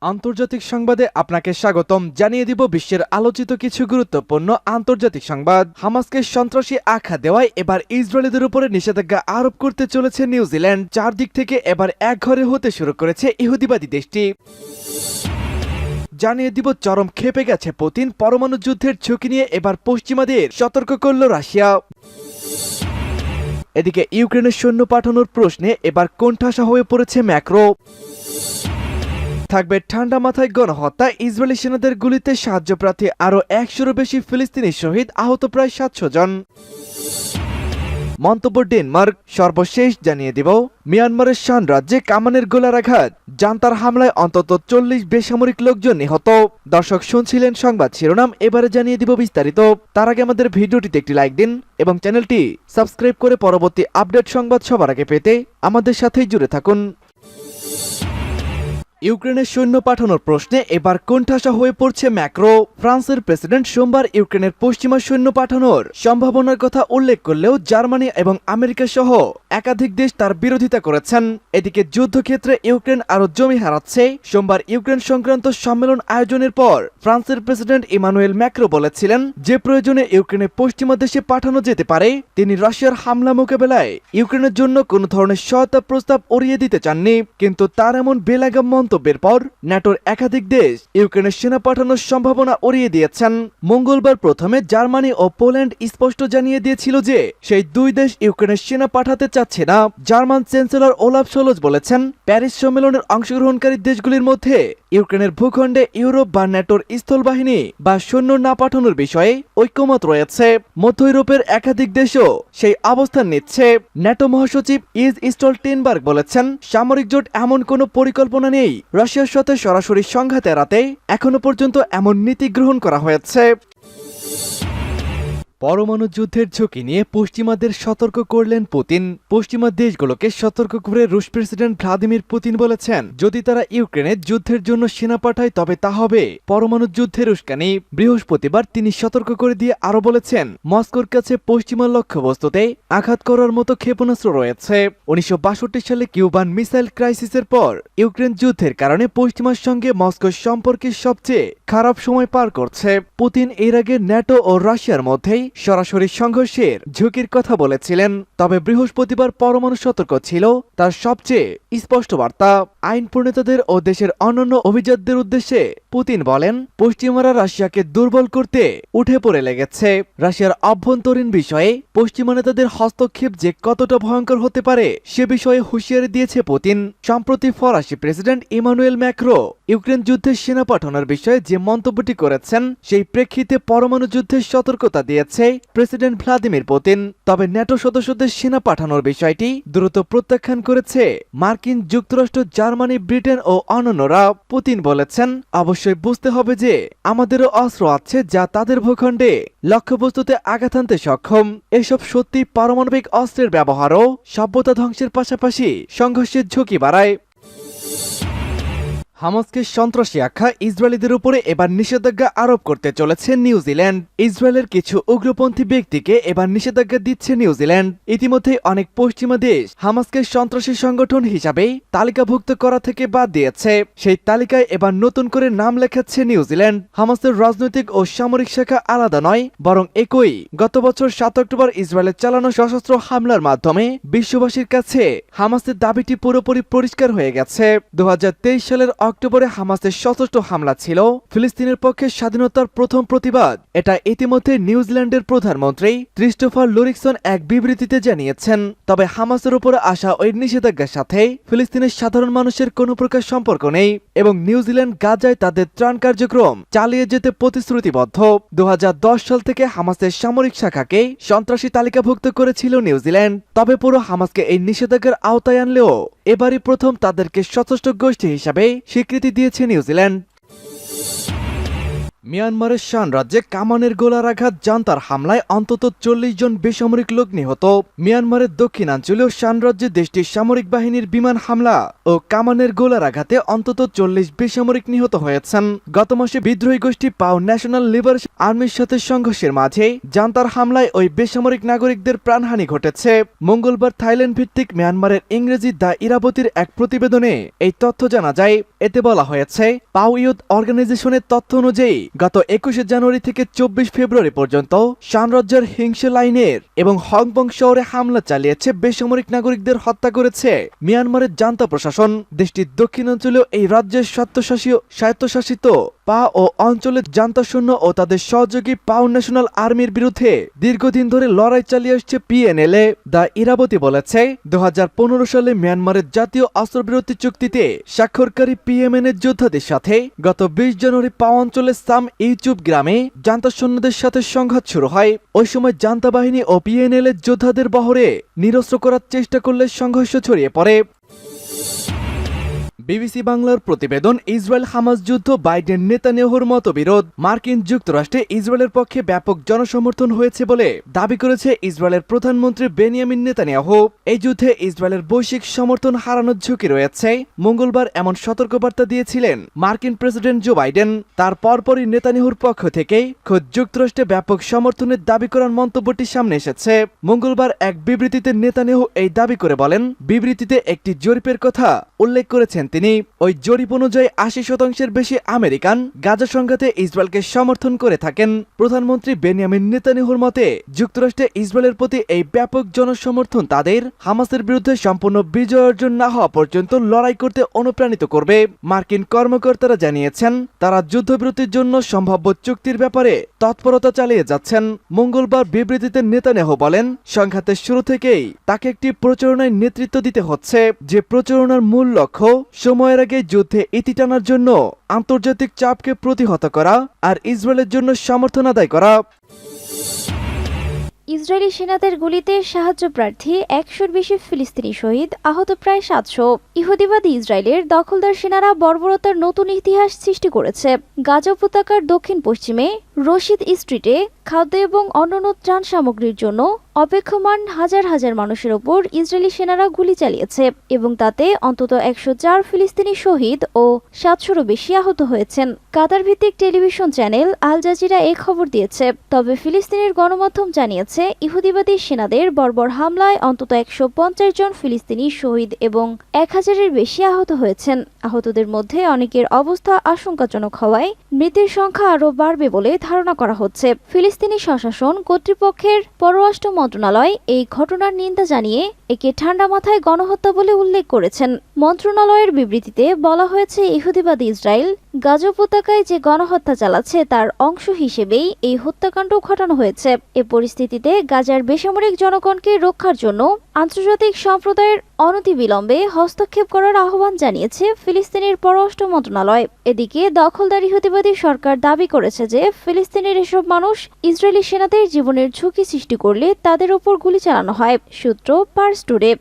আন্তর্জাতিক সংবাদে আপনাকে স্বাগতম। জানিয়ে দিব বিশ্বের আলোচিত কিছু গুরুত্বপূর্ণ আন্তর্জাতিক সংবাদ। হামাসকে সন্ত্রাসী আখ্যা দেওয়ায় এবার ইসরায়েলিদের উপরে নিষেধাজ্ঞা আরোপ করতে চলেছে নিউজিল্যান্ড। চারদিক থেকে এবার একঘরে হতে শুরু করেছে ইহুদিবাদী দেশটি। জানিয়ে দিব চরম ক্ষেপে গেছে পুতিন, পরমাণু যুদ্ধের ঝুঁকি নিয়ে এবার পশ্চিমাদের সতর্ক করল রাশিয়া। এদিকে ইউক্রেনের সৈন্য পাঠানোর প্রশ্নে এবার কোণঠাসা হয়ে পড়েছে ম্যাক্রো। থাকবে ঠান্ডা মাথায় গণহত্যা, ইসরায়েলি সেনাদের গুলিতে সাহায্যপ্রার্থী আরও ১০০-র বেশি ফিলিস্তিনি শহীদ, আহত প্রায় ৭০০ জন। মন্তব্য ডেনমার্ক। সর্বশেষ জানিয়ে দিব মিয়ানমারের শান রাজ্যে কামানের গোলার আঘাত, জান্তার হামলায় অন্তত ৪০ বেসামরিক লোকজন নিহত। দর্শক শুনছিলেন সংবাদ শিরোনাম, এবারে জানিয়ে দিব বিস্তারিত। তার আগে আমাদের ভিডিওটিতে একটি লাইক দিন এবং চ্যানেলটি সাবস্ক্রাইব করে পরবর্তী আপডেট সংবাদ সবার আগে পেতে আমাদের সাথেই জুড়ে থাকুন। ইউক্রেনের সৈন্য পাঠানোর প্রশ্নে এবার কোণঠাসা হয়ে পড়ছে ম্যাক্রো। ফ্রান্সের প্রেসিডেন্ট সোমবার ইউক্রেনের পশ্চিমা সৈন্য পাঠানোর সম্ভাবনার কথা উল্লেখ করলেও জার্মানি এবং আমেরিকা সহ একাধিক দেশ তার বিরোধিতা করেছেন। এদিকে যুদ্ধক্ষেত্রে ইউক্রেন আরও জমি হারাচ্ছে। সোমবার ইউক্রেন সংক্রান্ত সম্মেলন আয়োজনের পর ফ্রান্সের প্রেসিডেন্ট ইমানুয়েল ম্যাক্রো বলেছিলেন যে প্রয়োজনে ইউক্রেনে পশ্চিমা দেশে পাঠানো যেতে পারে। তিনি রাশিয়ার হামলা মোকাবেলায় ইউক্রেনের জন্য কোনো ধরনের সহায়তা প্রস্তাব উড়িয়ে দিতে চাননি, কিন্তু তার এমন বেলাগাম মন্তব্যের পর ন্যাটোর একাধিক দেশ ইউক্রেনের সেনা পাঠানোর সম্ভাবনা উড়িয়ে দিয়েছেন। মঙ্গলবার প্রথমে জার্মানি ও পোল্যান্ড স্পষ্ট জানিয়ে দিয়েছিল যে সেই দুই দেশ ইউক্রেনের সেনা পাঠাতে চাচ্ছে না। জার্মান চ্যান্সেলর ওলাফ শোলজ বলেছেন, প্যারিস সম্মেলনের অংশগ্রহণকারী দেশগুলির মধ্যে ইউক্রেনের ভূখণ্ডে ইউরোপ বা ন্যাটোর স্থলবাহিনী বা সৈন্য না পাঠানোর বিষয়ে ঐক্যমত রয়েছে। মধ্য ইউরোপের একাধিক দেশও সেই অবস্থান নিচ্ছে। ন্যাটো মহাসচিব ইজ স্টলটেনবার্গ বলেছেন, সামরিক জোট এমন কোনো পরিকল্পনা নেই। রাশিয়ার সাথে সরাসরি সংঘাত এড়াতে এখনো পর্যন্ত এমন নীতি গ্রহণ করা হয়েছে। পরমাণু যুদ্ধের ঝুঁকি নিয়ে পশ্চিমাদের সতর্ক করলেন পুতিন। পশ্চিমা দেশগুলোকে সতর্ক করে রুশ প্রেসিডেন্ট ভ্লাদিমির পুতিন বলেছেন, যদি তারা ইউক্রেনে যুদ্ধের জন্য সেনা পাঠায় তবে তা হবে পরমাণু যুদ্ধের উস্কানি। বৃহস্পতিবার তিনি সতর্ক করে দিয়ে আরো বলেছেন, মস্কোর কাছে পশ্চিমা লক্ষ্যবস্তুতে আঘাত করার মতো ক্ষেপণাস্ত্র রয়েছে। ১৯৬২ সালে কিউবান মিসাইল ক্রাইসিসের পর ইউক্রেন যুদ্ধের কারণে পশ্চিমার সঙ্গে মস্কোর সম্পর্কের সবচেয়ে খারাপ সময় পার করছে। পুতিন এর আগে ন্যাটো ও রাশিয়ার মধ্যেই সরাসরি সংঘর্ষের ঝুঁকির কথা বলেছিলেন, তবে বৃহস্পতিবার পরমাণু সতর্ক ছিল তার সবচেয়ে স্পষ্ট বার্তা। আইন প্রণেতাদের ও দেশের অন্যান্য অভিজাতদের উদ্দেশ্যে পুতিন বলেন, পশ্চিমারা রাশিয়াকে দুর্বল করতে উঠে পড়ে লেগেছে। রাশিয়ার অভ্যন্তরীণ বিষয়ে পশ্চিমা নেতাদের হস্তক্ষেপ যে কতটা ভয়ঙ্কর হতে পারে সে বিষয়ে হুঁশিয়ারি দিয়েছে পুতিন। সম্প্রতি ফরাসি প্রেসিডেন্ট ইমানুয়েল ম্যাক্রো ইউক্রেন যুদ্ধে সেনা পাঠানোর বিষয়ে যে মন্তব্যটি করেছেন সেই প্রেক্ষিতে পরমাণু যুদ্ধের সতর্কতা দিয়েছে প্রেসিডেন্ট ভ্লাদিমির পুতিন। তবে ন্যাটো সদস্যদের সেনা পাঠানোর বিষয়টি দ্রুত প্রত্যাখ্যান করেছে মার্কিন যুক্তরাষ্ট্র, জার্মানি, ব্রিটেন ও অন্যান্যরা। পুতিন বলেছেন, অবশ্যই বুঝতে হবে যে আমাদেরও অস্ত্র আছে যা তাদের ভূখণ্ডে লক্ষ্যবস্তুতে আঘাত আনতে সক্ষম। এসব সত্যি পারমাণবিক অস্ত্রের ব্যবহারও সভ্যতা ধ্বংসের পাশাপাশি সংঘর্ষের ঝুঁকি বাড়ায়। হামাসকে সন্ত্রাসী আখ্যা, ইসরায়েলিদের উপরে এবার নিষেধাজ্ঞা আরোপ করতে চলেছে নিউজিল্যান্ড। ইসরায়েলের কিছু উগ্রপন্থী ব্যক্তিকে এবার নিষেধাজ্ঞা দিচ্ছে নিউজিল্যান্ড। ইতিমধ্যে অনেক পশ্চিমা দেশ হামাসকে সন্ত্রাসী সংগঠন হিসাবে তালিকাভুক্ত করা থেকে বাদ দিয়েছে। সেই তালিকায় এবার নতুন করে নাম লেখাচ্ছে নিউজিল্যান্ড। হামাসের রাজনৈতিক ও সামরিক শাখা আলাদা নয়, বরং একই। গত বছর ৭ অক্টোবর ইসরায়েলের চালানো সশস্ত্র হামলার মাধ্যমে বিশ্ববাসীর কাছে হামাসের দাবিটি পুরোপুরি পরিষ্কার হয়ে গেছে। ২০২৩ সালের অক্টোবরে হামাসের সশস্ত্র হামলা ছিল ফিলিস্তিনের পক্ষে স্বাধীনতার প্রথম প্রতিবাদ। এটা ইতিমধ্যে নিউজিল্যান্ডের প্রধানমন্ত্রী ক্রিস্টোফার লুরিকসন এক বিবৃতিতে জানিয়েছেন। তবে হামাসের উপরে আসা ওই নিষেধাজ্ঞার সাথে ফিলিস্তিনের সাধারণ মানুষের কোনো প্রকার সম্পর্ক নেই এবং নিউজিল্যান্ড গাজায় তাদের ত্রাণ কার্যক্রম চালিয়ে যেতে প্রতিশ্রুতিবদ্ধ। ২০১০ সাল থেকে হামাসের সামরিক শাখাকে সন্ত্রাসী তালিকাভুক্ত করেছিল নিউজিল্যান্ড। তবে পুরো হামাসকে এই নিষেধাজ্ঞার আওতায় আনলেও এবারই প্রথম তাদেরকে সশস্ত্র গোষ্ঠী হিসাবে স্বীকৃতি দিয়েছে নিউজিল্যান্ড। মিয়ানমারের শান রাজ্যে কামানের গোলার আঘাত জান্তার হামলায় অন্তত 40 জন বেসামরিক লোক নিহত। মিয়ানমারের দক্ষিণাঞ্চলীয় শান রাজ্যে দেশটির সামরিক বাহিনীর বিমান হামলা ও কামানের গোলার আঘাতে অন্তত 40 বেসামরিক নিহত হয়েছেন। গত মাসে বিদ্রোহী গোষ্ঠী পাও ন্যাশনাল লিবারেশন আর্মির সাথে সংঘর্ষের মাঝে জান্তার হামলায় ওই বেসামরিক নাগরিকদের প্রাণহানি ঘটেছে। মঙ্গলবার থাইল্যান্ড ভিত্তিক মিয়ানমারের ইংরেজি দ্য ইরাবতীর এক প্রতিবেদনে এই তথ্য জানা যায়। এতে বলা হয়েছে, পাও ইউথ অর্গানাইজেশনের তথ্য অনুযায়ী গত 21 জানুয়ারি থেকে 24 ফেব্রুয়ারি পর্যন্ত শান রাজ্যের হিংসে লাইনের এবং হংকং শহরে হামলা চালিয়েছে, বেসামরিক নাগরিকদের হত্যা করেছে মিয়ানমারের জান্তা প্রশাসন। দেশটির দক্ষিণাঞ্চলীয় এই রাজ্যের স্বায়ত্তশাসিত পা ও অঞ্চলের জান্তা সৈন্য ও তাদের সহযোগী পাও ন্যাশনাল আর্মির বিরুদ্ধে দীর্ঘদিন ধরে লড়াই চালিয়ে আসছে পিএনএলএ। দ্য ইরাবতী বলেছে, 2015 সালে মিয়ানমারের জাতীয় অস্ত্রবিরতি চুক্তিতে স্বাক্ষরকারী পিএমএন-এর যোদ্ধাদের সাথে গত 20 জানুয়ারি পাও অঞ্চলের সাম ইউচুব গ্রামে জান্তা সৈন্যদের সাথে সংঘাত শুরু হয়। ওই সময় জান্তা বাহিনী ও পিএনএল-এর যোদ্ধাদের বহরে নিরস্ত্র করার চেষ্টা করলে সংঘর্ষ ছড়িয়ে পড়ে। বিবিসি বাংলার প্রতিবেদন, ইসরায়েল হামাস যুদ্ধ, বাইডেন নেতানিয়াহুর মতবিরোধ। মার্কিন যুক্তরাষ্ট্রে ইসরায়েলের পক্ষে ব্যাপক জনসমর্থন হয়েছে বলে দাবি করেছে ইসরায়েলের প্রধানমন্ত্রী বেনিয়ামিন নেতানিয়াহু। এই যুদ্ধে ইসরায়েলের বৈশ্বিক সমর্থন হারানোর ঝুঁকি রয়েছে। মঙ্গলবার এমন সতর্কবার্তা দিয়েছিলেন মার্কিন প্রেসিডেন্ট জো বাইডেন। তার পরপরই নেতানিয়াহুর পক্ষ থেকে খোদ যুক্তরাষ্ট্রে ব্যাপক সমর্থনের দাবি করার মন্তব্যটি সামনে এসেছে। মঙ্গলবার এক বিবৃতিতে নেতানিয়াহু এই দাবি করে বলেন, বিবৃতিতে একটি জরিপের কথা উল্লেখ করেছেন তিনি। ওই জরিপ অনুযায়ী 80% বেশি আমেরিকান গাজা সংঘাতে ইসরায়েলকে সমর্থন করে থাকেন। প্রধানমন্ত্রী বেনিয়ামিন নেতানিয়াহুর মতে, যুক্তরাষ্ট্রে ইসরায়েলের প্রতি এই ব্যাপক জনসমর্থন তাদের হামাসের বিরুদ্ধে সম্পূর্ণ বিজয় অর্জন না হওয়া পর্যন্ত লড়াই করতে অনুপ্রাণিত করবে। মার্কিন কর্মকর্তারা জানিয়েছেন, তারা যুদ্ধবিরতির জন্য সম্ভাব্য চুক্তির ব্যাপারে তৎপরতা চালিয়ে যাচ্ছেন। মঙ্গলবার বিবৃতিতে নেতানিয়াহু বলেন, সংঘাতের শুরু থেকেই তাকে একটি প্রচারণায় নেতৃত্ব দিতে হচ্ছে, যে প্রচারণার মূল লক্ষ্য সময়ের আগে যুদ্ধে ইতি টানার জন্য আন্তর্জাতিক চাপকে প্রতিহত করা আর ইসরায়েলের জন্য সমর্থন আদায় করা। ইসরায়েলি সেনাদের গুলিতে সাহায্য প্রার্থী 100-র বেশি ফিলিস্তিনি শহীদ, আহত প্রায় 700। ইহুদিবাদী ইসরায়েলের দখলদার সেনারা বর্বরতার নতুন ইতিহাস সৃষ্টি করেছে। গাজা উপত্যকার দক্ষিণ পশ্চিমে রশিদ স্ট্রিটে খাদ্য এবং অন্যান্য ত্রাণ সামগ্রীর জন্য অপেক্ষমান হাজার হাজার মানুষের ওপর ইসরায়েলি সেনারা গুলি চালিয়েছে এবং তাতে অন্তত 104 ফিলিস্তিনি শহীদ ও 700-রও বেশি আহত হয়েছেন। কাতার ভিত্তিক টেলিভিশন চ্যানেল আল জাজিরা এই খবর দিয়েছে। তবে ফিলিস্তিনের গণমাধ্যম জানিয়েছে, ইহুদিবাদী সেনাদের বর্বর হামলায় অন্তত 150 জন ফিলিস্তিনি শহীদ এবং 1000-এর বেশি আহত হয়েছেন। আহতদের মধ্যে অনেকের অবস্থা আশঙ্কাজনক হওয়ায় মৃতের সংখ্যা আরও বাড়বে বলে ধারণা করা হচ্ছে। ফিলিস্তিনি স্বশাসন কর্তৃপক্ষের পররাষ্ট্র মন্ত্রণালয় এই ঘটনার নিন্দা জানিয়ে একে ঠান্ডা মাথায় গণহত্যা বলে উল্লেখ করেছেন। মন্ত্রণালয়ের বিবৃতিতে বলা হয়েছে, ইহুদিবাদী ইসরায়েল গাজা উপত্যকায় যে গণহত্যা চালাচ্ছে তার অংশ হিসেবেই এই হত্যাকাণ্ড ঘটানো হয়েছে। এ পরিস্থিতিতে গাজার বেসামরিক জনগণকে রক্ষার জন্য আন্তর্জাতিক সম্প্রদায়ের অনতিবিলম্বে হস্তক্ষেপ করার আহ্বান জানিয়েছে ফিলিস্তিনের পররাষ্ট্র মন্ত্রণালয়। এদিকে দখলদার ইহুদিবাদী সরকার দাবি করেছে যে ফিলিস্তিনের এসব মানুষ ইসরায়েলি সেনাদের জীবনের ঝুঁকি সৃষ্টি করলে তাদের ওপর গুলি চালানো হয়। সূত্র পার্স টুডে।